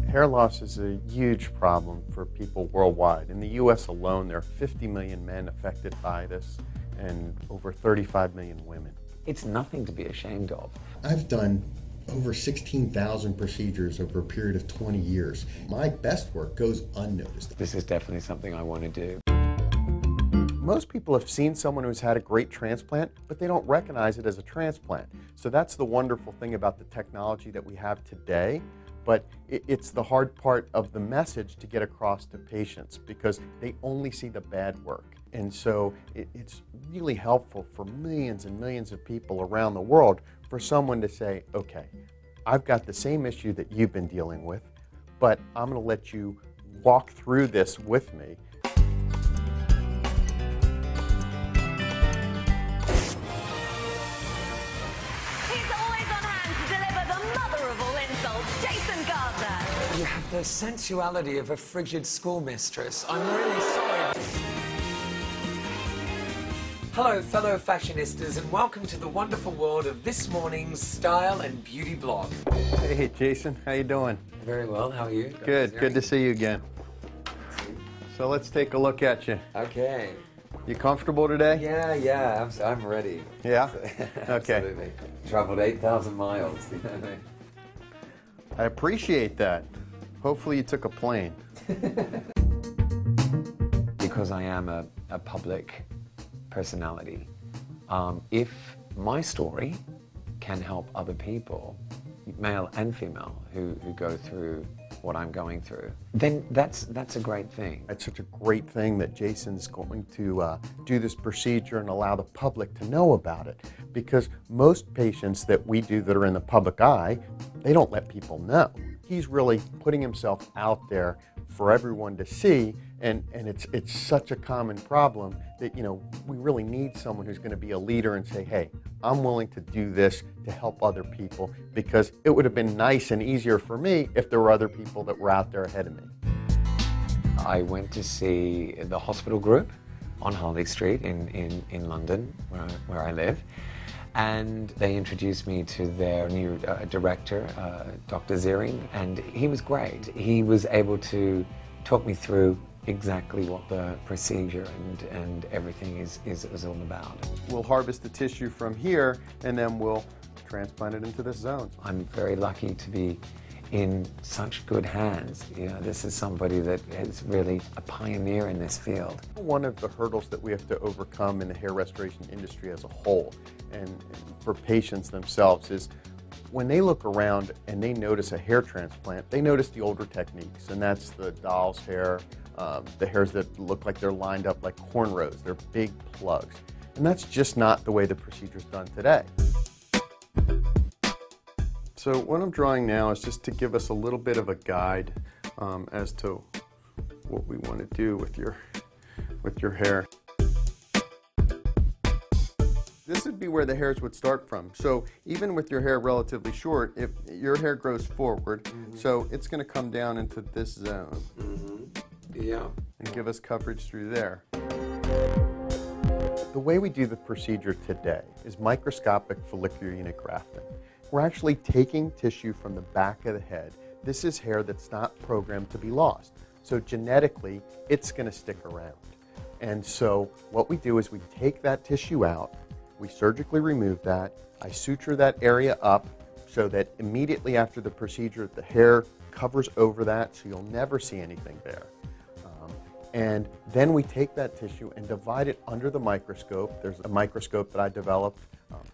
Hair loss is a huge problem for people worldwide. In the U.S. alone, there are 50 million men affected by this and over 35 million women. It's nothing to be ashamed of. I've done over 16,000 procedures over a period of 20 years. My best work goes unnoticed. This is definitely something I want to do. Most people have seen someone who's had a great transplant, but they don't recognize it as a transplant. So that's the wonderful thing about the technology that we have today. But it's the hard part of the message to get across to patients because they only see the bad work. And so it's really helpful for millions and millions of people around the world for someone to say, okay, I've got the same issue that you've been dealing with, but I'm going to let you walk through this with me. Gardiner. You have the sensuality of a frigid schoolmistress. I'm really sorry. Hello, fellow fashionistas, and welcome to the wonderful world of this morning's style and beauty blog. Hey, Jason, how you doing? Very well. How are you? Good to see you again. So let's take a look at you. Okay. You comfortable today? Yeah, I'm ready. Yeah? Okay. Absolutely. Traveled 8,000 miles. I appreciate that. Hopefully you took a plane. Because I am a public personality, if my story can help other people, male and female, who go through what I'm going through, then that's a great thing. It's such a great thing that Jason's going to do this procedure and allow the public to know about it, because most patients that we do that are in the public eye, they don't let people know. He's really putting himself out there for everyone to see, and it's such a common problem that, you know, we really need someone who's going to be a leader and say, hey, I'm willing to do this to help other people, because it would have been nice and easier for me if there were other people that were out there ahead of me. I went to see the hospital group on Harley Street in London, where I live, and they introduced me to their new director, Dr. Ziering, and he was great. He was able to talk me through exactly what the procedure and everything is all about. We'll harvest the tissue from here, and then we'll transplant it into this zone. I'm very lucky to be in such good hands. You know, this is somebody that is really a pioneer in this field. One of the hurdles that we have to overcome in the hair restoration industry as a whole, and for patients themselves, is when they look around and they notice a hair transplant, they notice the older techniques, and that's the doll's hair, the hairs that look like they're lined up like cornrows. They're big plugs. And that's just not the way the procedure's done today. So what I'm drawing now is just to give us a little bit of a guide as to what we want to do with your hair. This would be where the hairs would start from. So even with your hair relatively short, if your hair grows forward, so it's going to come down into this zone. Yeah. And give us coverage through there. The way we do the procedure today is microscopic follicular unit grafting. We're actually taking tissue from the back of the head. This is hair that's not programmed to be lost. So genetically, it's going to stick around. And so what we do is we take that tissue out, we surgically remove that, I suture that area up so that immediately after the procedure, the hair covers over that, so you'll never see anything there. And then we take that tissue and divide it under the microscope. There's a microscope that I developed,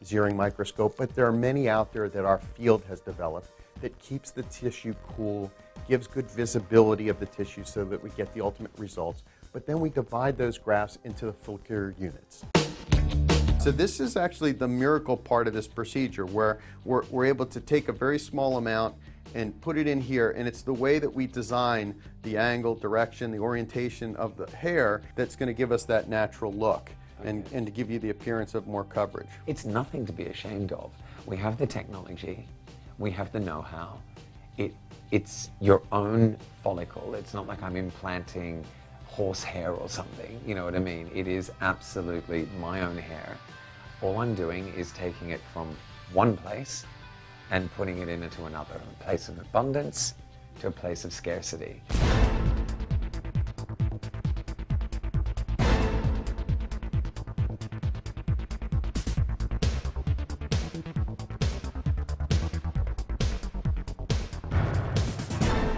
Ziering microscope, but there are many out there that our field has developed that keeps the tissue cool, gives good visibility of the tissue so that we get the ultimate results. But then we divide those grafts into the follicular units. So this is actually the miracle part of this procedure, where we're able to take a very small amount and put it in here, and it's the way that we design the angle, direction, the orientation of the hair that's going to give us that natural look and to give you the appearance of more coverage. It's nothing to be ashamed of. We have the technology, we have the know-how. It's your own follicle. It's not like I'm implanting horsehair or something, you know what I mean? It is absolutely my own hair. All I'm doing is taking it from one place and putting it into another, a place of abundance to a place of scarcity.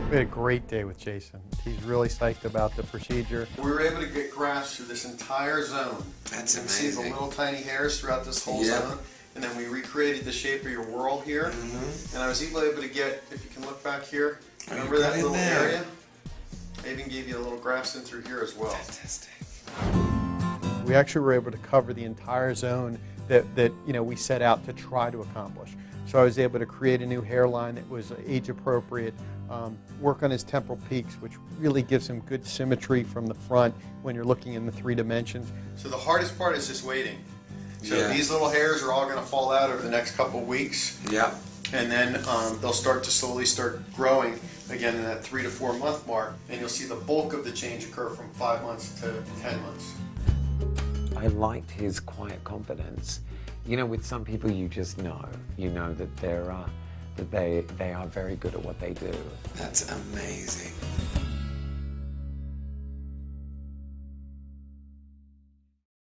We had a great day with Jason. He's really psyched about the procedure. We were able to get grafts through this entire zone. That's you can see the amazing. little tiny hairs throughout this whole zone. And then we recreated the shape of your whorl here. And I was able to get, if you can look back here, remember that little area? I even gave you a little grafts in through here as well. Fantastic. We actually were able to cover the entire zone that we set out to try to accomplish. So I was able to create a new hairline that was age appropriate, work on his temporal peaks, which really gives him good symmetry from the front when you're looking in the 3 dimensions. So the hardest part is just waiting. So these little hairs are all going to fall out over the next couple weeks. Yeah. And then they'll start to slowly start growing again in that 3 to 4 month mark. And you'll see the bulk of the change occur from 5 months to 10 months. I liked his quiet confidence. You know, with some people you just know. You know that they are very good at what they do. That's amazing.